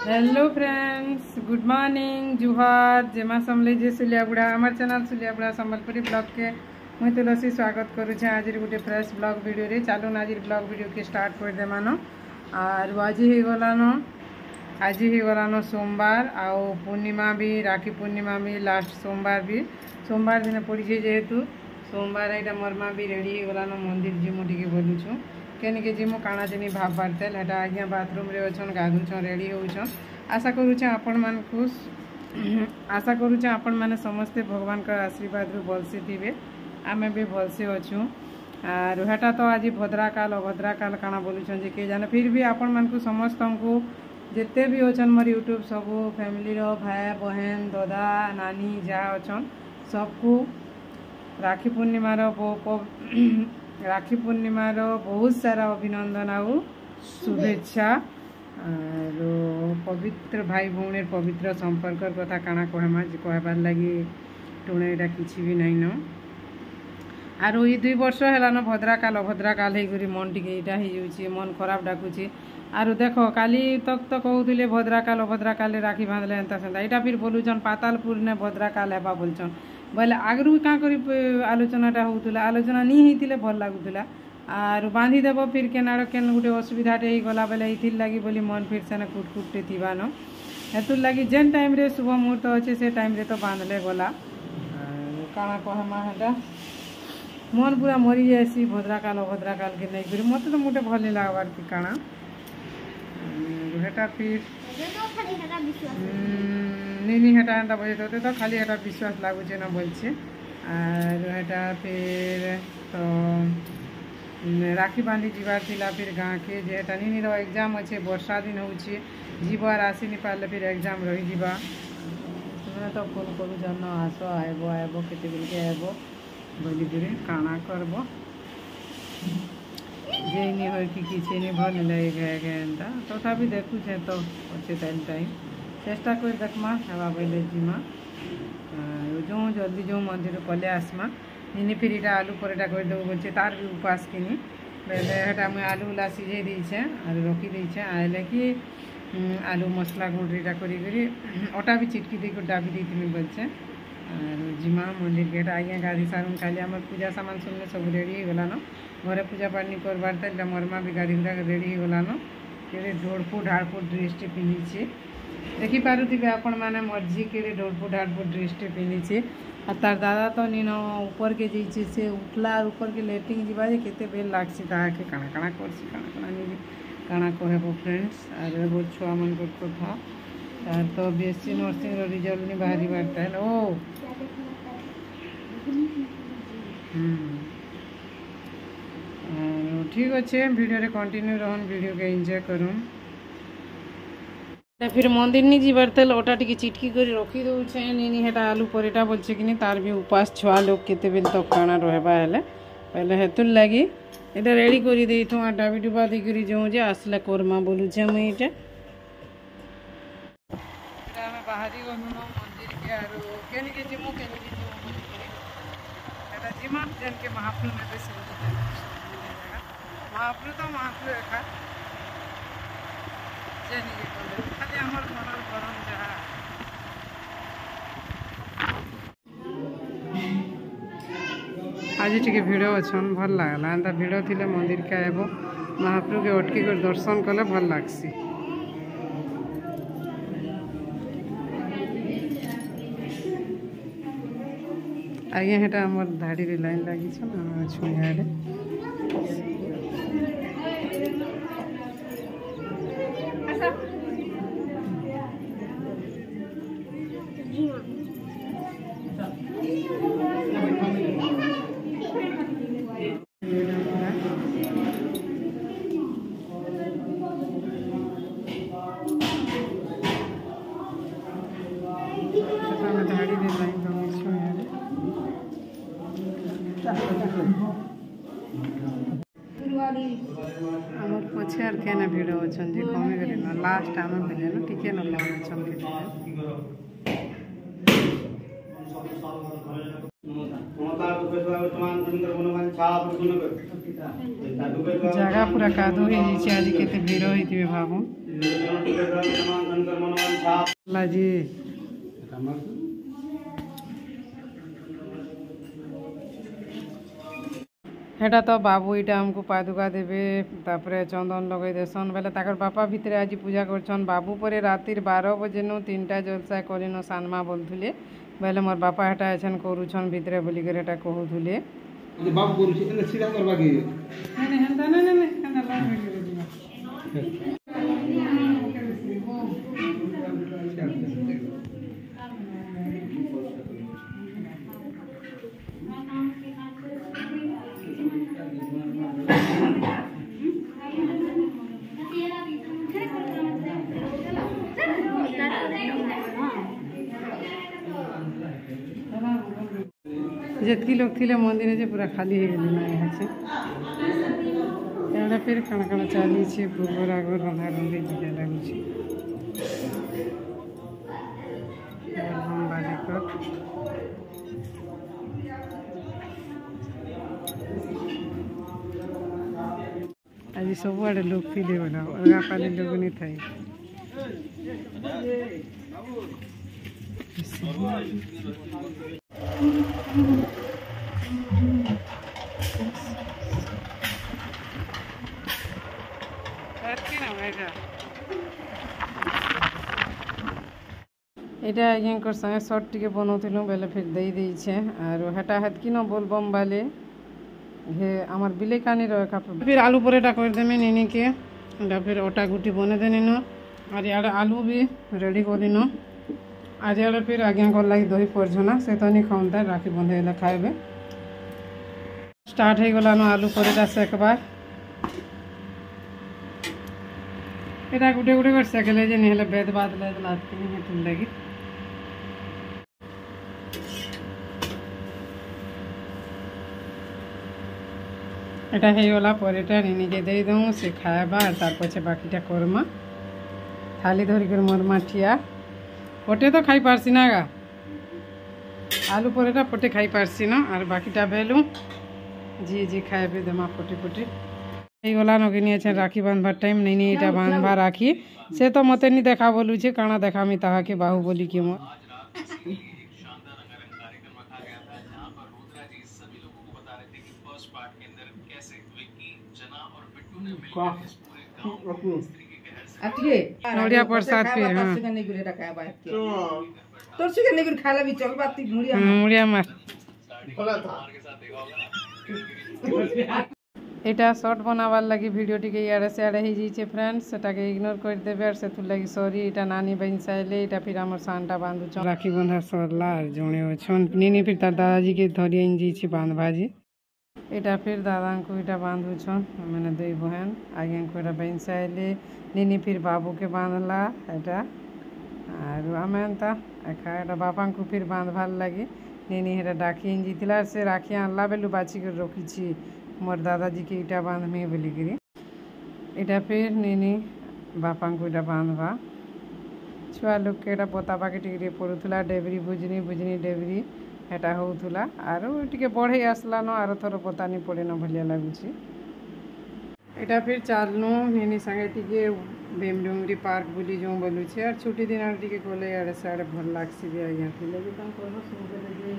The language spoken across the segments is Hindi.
हेलो फ्रेंड्स, गुड मॉर्निंग, जुहार जेमा समले जे सुलियाबुढ़ा आमार चैनल सुलियाबुढ़ा संबलपुरी ब्लॉग के मुई तुलसी स्वागत करुचे। आज गोटे फ्रेश ब्लॉग वीडियो रे चलून आज ब्लॉग वीडियो के स्टार्ट कर देमान। और आज हो गलानो सोमवार आउ पूर्णिमा भी, राखी पूर्णिमा भी लास्ट सोमवार भी सोमवार दिन पड़ी जेहेतु सोमवार यहाँ मरमा भी रेडी हो गलानो मंदिर जिमु टी बोलुछु केनिके जिमु काଣା जिनी भाव बारतेल हेटा आज्ञा बाथरूम रे अछन गाधुछन रेडी होउछन। आशा करूचे आपण माने समस्ते भगवान का आशीर्वाद रू भलसे थिबे, आमे भी भलसे अछु। आर हेटा तो आज भद्राकाल अभद्राकाल काଣା बोलुछन जे के जाने, फिर भी आपण मानकु समस्त को जिते भी अछन मोर यूट्यूब सबू फैमिली रो भाई बहन दादा नानी जहाँ अछन सबको राखी पूर्णिमा बहुत सारा अभिनंदन आउ शुभेच्छा। पवित्र भाई भौणी पवित्र संपर्क कथा काଣା कहमा कहबार लगी टुणेटा किसी भी नहीं न। आर ये 2 वर्ष है भद्राकाल अभद्राकाल हो मन टी मन खराब डाकुची। आर देख काली तक तो कहते भद्राकाल अभद्राकाल राखी बांधले एंता सेंता यहाँ फिर बोलुचन पातालपुर ने भद्राकाल हेबा बोलचन बोले आगरू क्या कर आलोचनाटा होता आलोचना नहीं होते भल लगुला। आर बांधिदेव फिर केनाड़ केन गोटे असुविधाटे हो गला बेले ये लगी बोली मन फिर से कुटकुटे थी न हेतुर लगी जेन टाइम रे शुभ मुहूर्त अच्छे से टाइम रे तो बांधले गला। काଣା कहमा हेटा मन पूरा मरी जासी भद्राकाल अभद्राकाल के नहीं फिर मत तो मोटे भल नहीं लगवार कि काଣା हेटा फिर नहीं हेटा एंता बजे तो खाली हेटा विश्वास लगुचे न बोलছে। और हेटा फिर तो राखी बांधी जीवार थिला फिर गाँ के जेटा निनीर एग्जाम अच्छे वर्षा दिन होची जीवार आसी नहीं पारे फिर एग्जाम रही जीवा तुमने तो फोन करू जन आस आयब केते बेलके आयब बोली फिर काଣା करब जे नहीं हो कि किसी नहीं भल लगे एंता तथापि देखुचे तो अच्छे टाइम चेष्टा कर देखमा हेबा बोले जीमा जो जल्दी जो मंदिर पले आसमा निनी फिर इटा आलू परेटा कर देव बोलছে तार भी उपास किनी बेले हेटा मुई आलू उला सिझे दीछे और रखी दीछे आइले कि आलू मसला गुंडरीटा करी अटा भी चिटकी दी डाबी दी बोलছে। और जिमा मंदिर के आज्ञा गाड़ी सारून खाली आम पूजा सामान सुनने सब रेडी हो गलान घरे पूजा पाठ नहीं करबार था मरमा भी गाड़ी गुड़ा रेडी हो गलान के ढोड़फू ढाड़फू ड्रेसटे पिंधीचे देखी पारुथिबे आपण माने मर्जी के ढोड़फू ढाड़फू ड्रेसटे पिंधीचे। और तार दादा तो नीन ऊपर के जाइए से उठला ऊपर के लेटिंग जीवा केते बेल लागसी ताके काଣା काଣା करसी काଣା नहीं काଣା कहबो फ्रेंड्स। और बहुत छुआ मन कथा तार तो बीएससी नर्सिंग रिजल्ट नहीं बाहरी बारता है ओ ठीक अच्छे वीडियो रे कंटिन्यू रहन वीडियो के एंजॉय करूँ। फिर मंदिर नहीं जीवार तेल ओटा टी चिटकी कर रखी दौचे नी हेटा आलू परेटा बोलছে कि तार भी उपास छुआ लोग केते बेल तो काଣା रहबा हेले पहले हेतुर लगी एटा रेडी करी देथु आ डाबी डुबा दी करी जो जे आसले कोरमा बोलुचे मुई एटा हमें बाहरी गनु मंदिर के आरो केनी के जिमु एटा जिमा जन के महाप्रभु में बेस महाप्रभु तो महाप्रभु एका जेनी के खाली हमर मनर गरम जहा आज टिके भिड़ अच्छन भल लगला एंता भिड़ थिले मंदिर के आब महाप्रभु के अटकी कर दर्शन कले भल लागसी। आगे हेटा हमर धाड़ी रे लाइन लागी छ ना छुयारे धाड़ी रे लाइन लागी छुयारे आम पछे आर केना भिड़ अच्छन जे कमी गले न लास्ट आम बेले न टिके न कम अच्छन जगह पूरा कादो हो आज केते भिड़ होइतिबे भाबू जी हेटा तो बाबू इटा हमको पादुका देवे तापरे चंदन लगे देसन बेले ताकर बापा भितरे आज पूजा करछन बाबू परे रातिर 12 बजे नु 3टा जलसा करिनो सानमा बोलथुले बेले मोर बापा हेटा एछन करूछन भितरे बोली करे हेटा कहूथुले बाबू करूछि एने सीधा करबा के नहीं हंदा नहीं हंदा लाग भितरे दिबा जितकी लोग थी मंदिर से पूरा खाली हो गए ना यहाँ से यहाँ फिर खाना खाना चली छे भोग राग रंधा रंधी पूजा लगुच आज सब आड़े लोग थी बोला अलगा पाली लोग नहीं था এটা ইয়াঙ্কর সঙ্গে শর্ট টিকে বনাউলু বেলে ফির দেই দিয়েছে আর হেটা হেতকি ন বলবম বালে হে আমার বিলে কানি রখা ফির আলু পরেটা করে দেমি নিনিকে এটা ফির ওটা গুটি বনে দেনিন আর ইয়াড়ে আলু भी रेडी করিন आज यार फिर आज्ञा कर लगी दही पड़छना से तो नहीं खाऊंता राखी बंधे खाए स्टार्ट हो गला आलू परेटा सेकबार এটা গুটে গুটে করে সেকেলে যে নিহলে বেদ বাদলে লাগতে নিয়ে তুল লাগি এটা হয়ে গলা পরেটা নিনিকে দেই দઉં সে খাইবা তার পছে বাকিটা করমা থালি ধরি করে মোর মাঠিয়া पटे तो खाई पारसी ना गा आलू परेटा पटे खाई पारसी ना और बाकीटा बेलू जी जी खाए पे दमा पटे पटे गला नगिनी राखी बांधबार टाइम नहीं नहीं इटा बांधबा राखी से तो मते नहीं देखा बोलू छे काना देखामी ताहा के बाहुबली के मोर नोड़िया प्रसाद फिर हां तोर से नहीं गुड़ खाला भी चल बात मुड़िया मार এটা শর্ট বানাবার লাগি ভিডিওটিকে ইয়াড়ে সেয়াড়ে হয়ে যাইছে ফ্রেন্ডস সেটাকে ইগনোর করে দেবে আর সেতুর লাগি সরি এটা নানি বাইন চাইলে এটা ফির আমার সানটা বাঁধুছ রাখি বন্ধা সরলা আর জনে অছন নিনি ফির তার দাদাজিকে ধরিয়ে এনে যাইছি বাঁধবাজি এটা ফির দাদাঙ্কু এটা বাঁধুছন মানে দুই বহেন আজ্ঞাঙ্কু এটা বাইন চাইলে নিনি ফির বাবুকে বাঁধলা এটা আর আমি তা একা এটা বাপাঙ্কু ফির বাঁধবার লাগি নিনি এটা ডাকি এনে যাইতিলা আর সে রাখি আনলা বেলু বাছি করে রখিছি मोर दादाजी के इटा बांधमी बोलिकी इटा फिर निनी बापा को इटा बांधवा छुआ लोग के इटा पोता पाके टिके पड़ूला डेबरी बुजनी बुजनी डेबरी एटा होउथुला आरो टिके बढ़े आसला न आरो थोर पोता नहीं पड़े न भलिया लगुची इटा फिर चालनु निनी संगे टिके बेमडुंगरी पार्क बुली जो बोलू छे और छुट्टी दिन आर टिके कोले आड़े साड़े भल लागसी भी आज्ञा थिले कि तम कोनो सुबह जे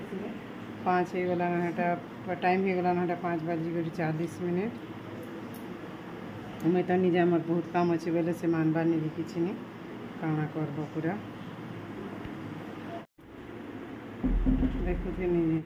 5 हो गला हटा टाइम हो गला हटा 5:40 मैं तो निजे आम बहुत काम अच्छे बोले से मानबार नहीं किसी नहीं काना करब पूरा देखुचे निजे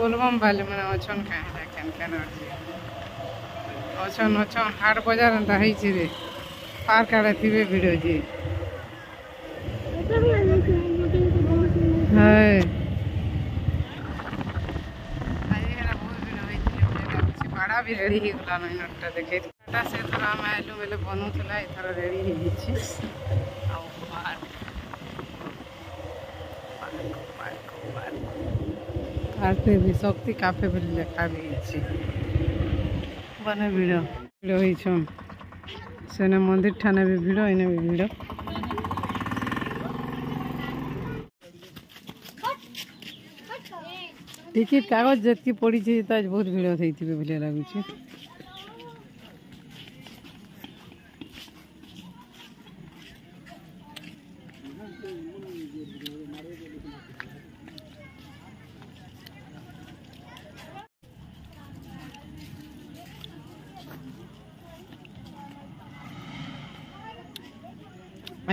बोलबम वाले मैंने अछन कहे केन केन अछन अछन हाट बाजार एंता है रे पार काड़े थिबे भिड़ जी है भाड़ा भी रेडी हो गला नटा देखे से थोड़ा हम आलू बेले बनूला एथर रेडी हो भी शक्ति काफे बोली लेखा भी बने भिड़ भिड़ हो सेने मंदिर ठाने भी भिड़ इने भी भिड़ टिकेट कागज जितकी पड़ी आज बहुत भिड़ थी बोलिया लगुच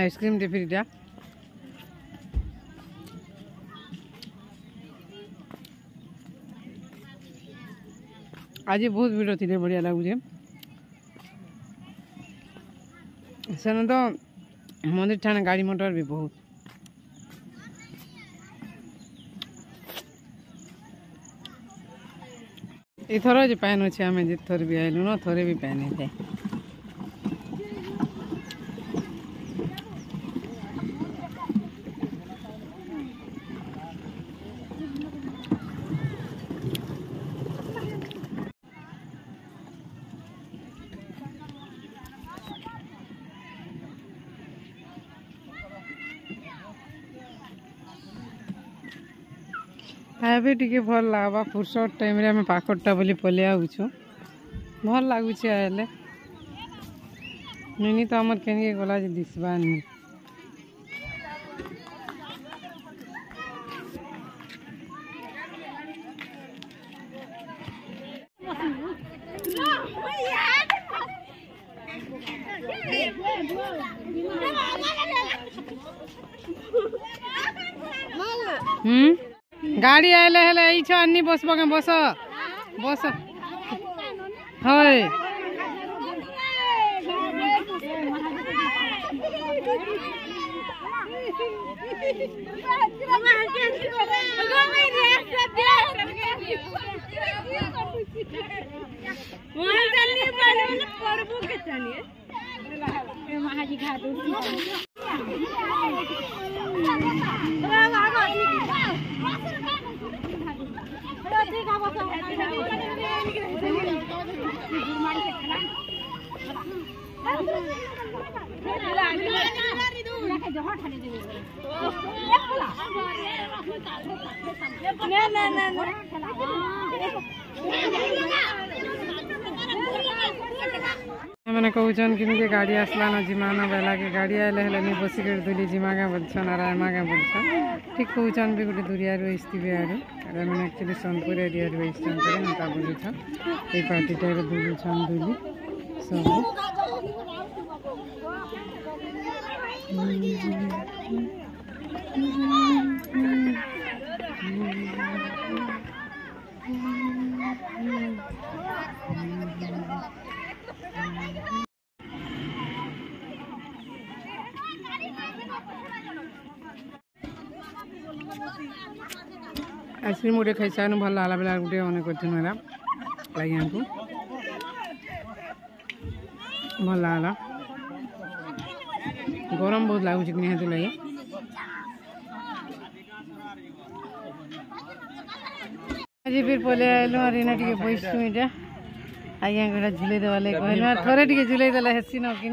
आइसक्रीम दे फिर दिया आज बहुत भिड़ थी बढ़िया लगुचे सेन तो मंदिर ठाणे गाड़ी मोटर भी बहुत इथर जो पैन अच्छे आम जित थर भी आइलु न थरे भी पैन है भी टिके भल लगवा फुर्सत टाइम रे आम पाखटा बोली पलि आउछु भल लगुच आले नहीं तो आमर केन गला जे दिसबा नहीं गाड़ी आइले हेले ई छ अन्नी बसबो के बस बस होय मैंने कहून कि गाड़ी आसला न जिमा न बेला के गाड़ी आइले हेले नहीं बसिक दुली जिमा के बोलछन और आमा के बोलछन ठीक कहून भी गोटे दूरिया आसवे आरे मैंने एक्चुअली सोनपुर एरिया आसछन ता बोलछन ये पार्टीटा दुलुछन दुली सब आइसक्रीम गोटे खाई सारे भल लगा बेला गोटे अनेक कठिन लगे को भल लगा गरम बहुत लगुच कि निहत लगे आज फिर पलि आइलु और इना टिके बैठु इटा आज्ञा गोटा झुले देवा लगे कहलु थोड़े टिके झुले देला हेसी न कि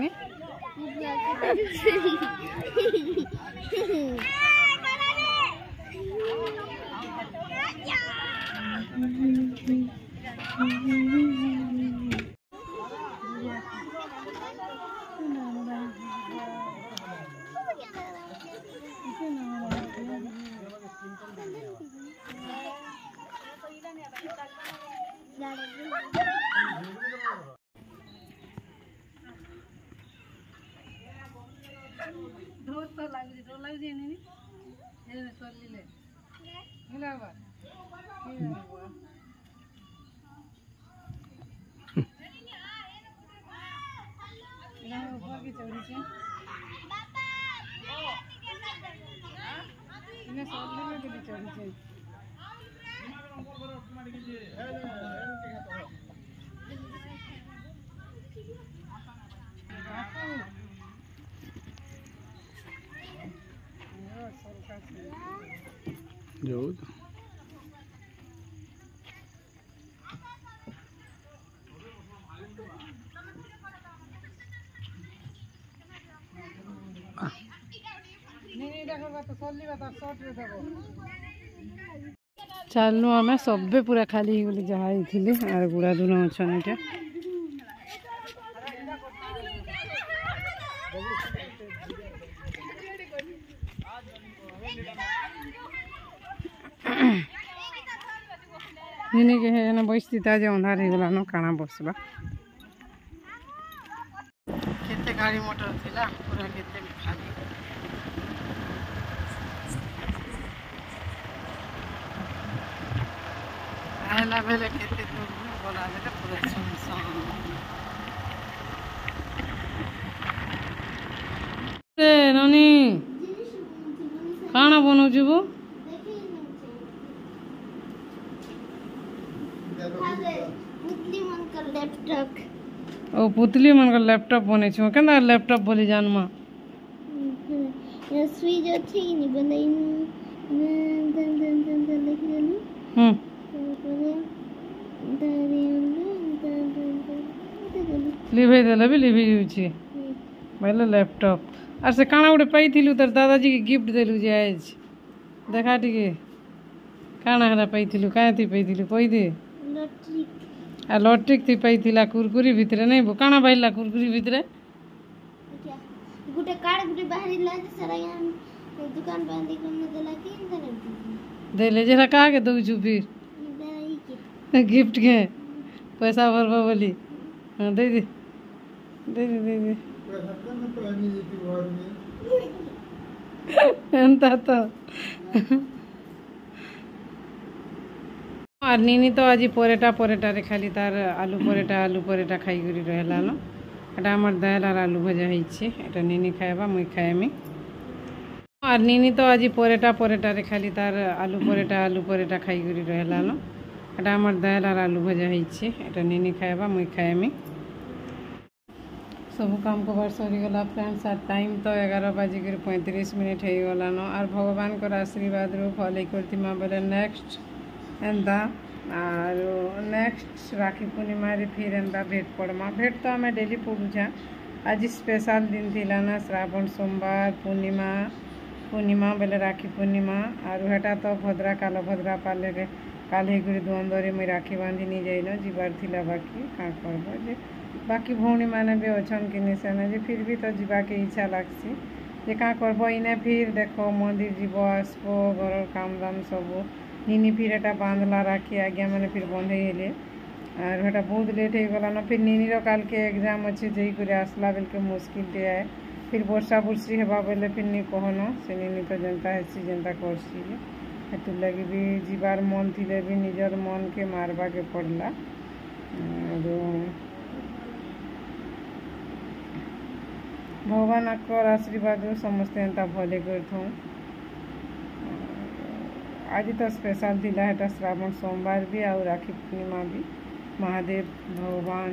डर तो लागुଛି नहीं चलिले मिलाबा ऊपर की चौड़ी से इन्हें सोलने में भी चौड़ी से जो चलनु आम सबे पूरा खाली गली जहाँ थी आर गुड़ा दूर अच्छा इटा के बसती आज अंधार हो गलान काଣା बसवा केते गाड़ी मोटर थिला पूरा केते खाली आला बेले केते दूर बोला बेले पूरा सुनसान रे नानी काଣା बनाउछु बो पुतली मन का लैपटॉप बने छु केना लैपटॉप बोली जानमा स्विच अछि कि नि बनाइन दन दन दन दन लिखि देलु लिभे देले भी लिभि छी पहले लैपटॉप आर से काना उडे पाई थिलु तर दादाजी के गिफ्ट देलु जे आज देखा टिके काना हरा पाई थिलु काहे थी पाई थिलु कोई दे लॉटरी आ लॉटरी थी पाई थिला कुरकुरी भितरे नहीं बो काना बाइला कुरकुरी भितरे गुटे कार्ड गुटे बाहरी ला सारा यहाँ दुकान बंद कर देला कि इंदर देले जरा कहा के दउ छु फिर गिफ्ट के पैसा भरबा बोली हां दे दे दे दे दे दे एंता तो আর নিনি তো আজি পরেটা পরেটারে খালি তার আলু পরেটা খাই করি রহলা ন এটা আমার দাল আর আলু ভাজা হইছে এটা নিনি খাইবা মুই খাইমি আর নিনি তো আজি পরেটা পরেটারে খালি তার আলু পরেটা খাই করি রহলা ন এটা আমার দাল আর আলু ভাজা হইছে এটা নিনি খাইবা মুই খাইমি सब काम को बार सरीगला फ्रेंड्स आर टाइम तो 11:35 हो गलान और भगवान को आशीर्वाद रू फॉलो करती माँ बोले नेक्स्ट एंता और नेक्स्ट राखी पूर्णिमा रे फिर एंता भेट पड़मा भेट तो आम डेली पड़ुछा आज स्पेशल दिन थिला ना श्रावण सोमवार पूर्णिमा बेले राखी पूर्णिमा और हेटा तो भद्रा कालो भद्रा पाले रे काल ही द्वंद्व मुई राखी बांधी नहीं जाइन जीवार थिला बाकी क्या करब जे बाकी भौणी मैंने भी अच्छन कि निशान जे फिर भी तो जीवा के इच्छा लगसी जे क्या करब इने फिर देखो मंदिर जीव आसबो घर काम दाम सब निनी फिर एटा बांधला राखी आज्ञा मैंने फिर बंधे हेले और हेटा बहुत लेट हो गला न फिर निनी रो काल के एग्जाम अच्छे जई करे आसला बेल के मुश्किल टे आए फिर वर्षा बुर्षी हेबा बेले फिर नहीं कहन से निनी तो जनता हेसी जनता करसी हेतु लगी भी जीवार मन थिले भी निजर मन के मारबा के पड़ला भगवान आकर आशीर्वाद समस्ते एंता भले कर आज तो स्पेशल थिला हेटा श्रावण सोमवार भी और राखी पूर्णिमा भी महादेव भगवान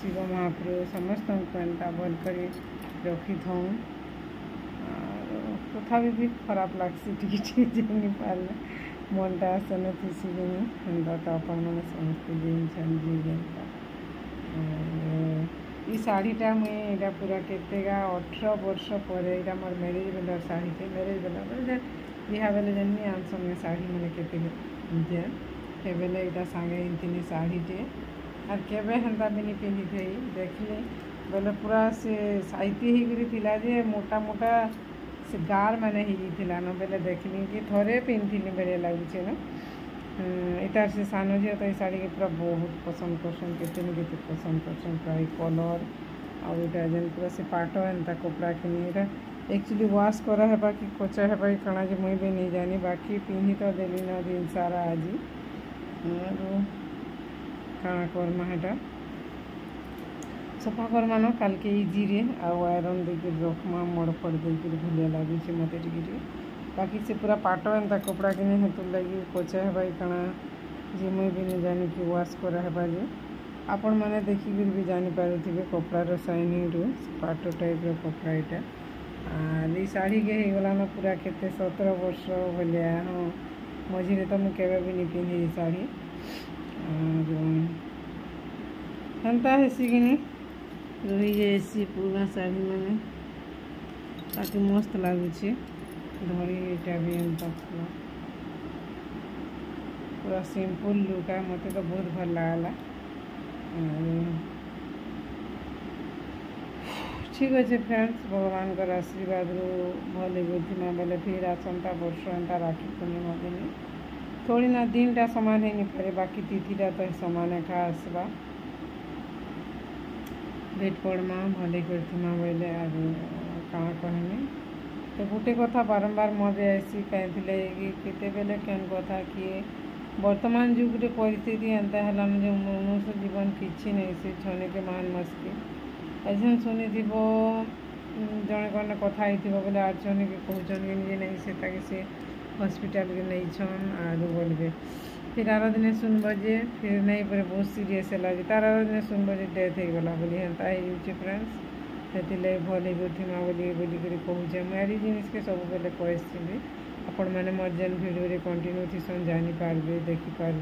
शिव महाप्रभु समस्त एंता भल कर रखी था तथा भी खराब लगसी टिके जानी पारे मनटा आसन थी एंता तो अपन मैंने समस्ते जी ये शाढ़ीटा मुझे यहाँ पूरा केतेगा 18 वर्ष पर यहाँ मोर मैरेज बेला शाढ़ी थे मैरेज बेला बोले बिहा बेले जन्नी आम संगे शाढ़ी मैंने केते बेले यहाँ सांगे इनतीन शाढ़ीटे और केवे हेन्ता भी नहीं पिंधि थी देखले बोले पूरा से साइती ही करी थिला जे मोटा मोटा से गार मैंने ही थिला न बेले देखली कि थोड़े पिंधिली बेले लगुचे न इतार से सानो झील तो शाढ़ी के पूरा बहुत पसंद करसन केते पसंद करसन प्राय कलर और इटा जेन पूरा से पाटो एंता कपड़ा किनी एक्चुअली वॉश करा है कि कोचा है कि कणा जे मुई भी नहीं जानी बाकी पिन्ही तो देली ना दिन सारा आज काଣା करमा हेटा सफा करमा न काल के इजी रे आयरन देके रखमा मड़ फड़ देके भूलिया लगे मत टे बाकी से पूरा पाट एंता कपड़ा कि नहीं हेतु लगी कोचा है कणा जे मुई भी नहीं जानी कि वॉश करा है जे आपण मैंने देखिक भी जानीपारे कपड़ार शाइनिंग रू पाट टाइप कपड़ा यहाँ ये शाढ़ी के होगलान पूरा केते 17 वर्ष भाया हाँ मझे तो मुझे भी नहीं पिंधे ये शाढ़ी हेन्ता हेसी कि रही जाए पूरा शाढ़ी मैंने ताकि मस्त लगुच धड़ी यहाँ भी एंता पूरा सिंपल लुक है मत तो बहुत भल लगला ठीक अच्छे फ्रेंड्स भगवान आशीर्वाद रू भल बुझिमा बेले फिर आसंता वर्ष एंता राखी पूर्णिमा दिन थोड़ी ना दिन टा समान है नहीं पारे बाकी तिथिटा तो समान एका आसवा भेट पड़मा भले करथिमा बोले आर काँ कहनी तो गोटे कथा बारंबार मजे आसी कहीं केते बेले केन कथा किए वर्तमान जुग रे परिस्थिति एंता है जो मनुष्य जीवन किसी नहीं से छने के मान मस्ती ऐसा शुनी थी जड़े कौन कथा बोले आर जन के कहन कि नहीं से हॉस्पिटल के नहीं छन आलू बोलबे फिर आर दिन सुनब जे फिर नहीं पर बहुत सीरीयस है तार आर दिन सुनब जे डेथ हो गला बोली हेन्ता हो फ्रेंड्स से भल गुथिमा बोलिक कहूचे मुझे जिनिस के सब बेले कहसी आपण मैंने मोर जेन भिडियो कंटिन्यू थीसन जानीपारे देखिपारे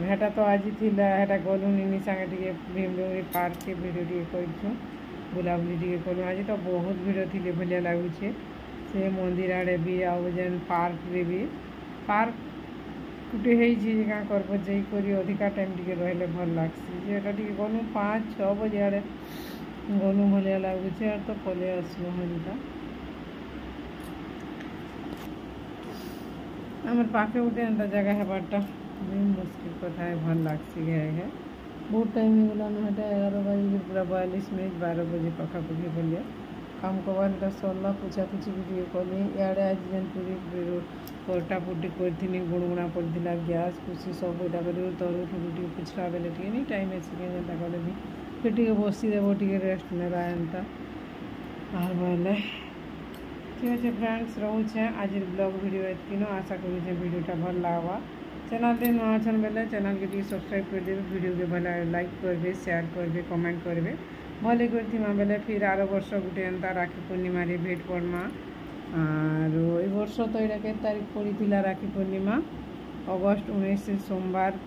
हेटा तो आज थिला हेटा गलु निनी सांगे टे भीमडोंगरी पार्क के भिडियो कर बुलाबुली टे कलु आज तो बहुत भिड़ थी भाया लगुचे से मंदिर आड़े भी आउ जेन पार्क रे भी पार्क गुटे क्या करब जाकर अधिका टाइम टे रही भल लग्सी टे गलु 5-6 बजे आड़े गलु भाया लगुचे और तो पले आसलु हरिका आमर पाखे गोटे एंता जगह हेबारटा मुश्किल कथा है भल लग्सी है बहुत टाइम हो गलान हेटा 11 बजे पूरा 42 मिनट 12 बजे पखापाखि बोलिए काम करवाटा सरला पुछापुछी भी कली इे आज जेन पूरी परटा पुटी करी गुणगुणा पड़ा गैस कुछ सब यहाँ कर तरु थोड़ी पुछला बेले नहीं टाइम आसिक जेनता कले भी फिर बसीदेव टे रेस्ट नेबा एंता आर बोले ठीक अच्छे फ्रेंड्स रोचे आज ब्लॉग वीडियो एतकिन आशा करूँ वीडियोटा भल लगवा चैनल टे नुआ छन बेले चैनल के सब्सक्राइब कर देवे वीडियो के भले लाइक करेंगे शेयर करेंगे कमेंट करेंगे भले करथिमा बेले फिर आर वर्ष गोटे एंता राखी पूर्णिमा रे भेट पड़मा और ये वर्ष तो यहाँ के तारीख पड़ी राखी पूर्णिमा अगस्ट 19 सोमवार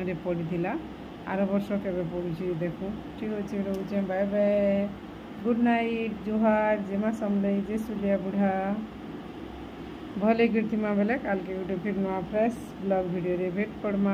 रे पड़ी आर वर्ष के पड़ुची देखो ठीक अच्छे रोचे बाय बाय गुड नाइट जुहार जेमा समलई जे सुलिया बुढ़ा भले कीर्तिमा बेले काल के गोटे फिर नुआ फ्रेश ब्लॉग वीडियो रे भेट पड़मा।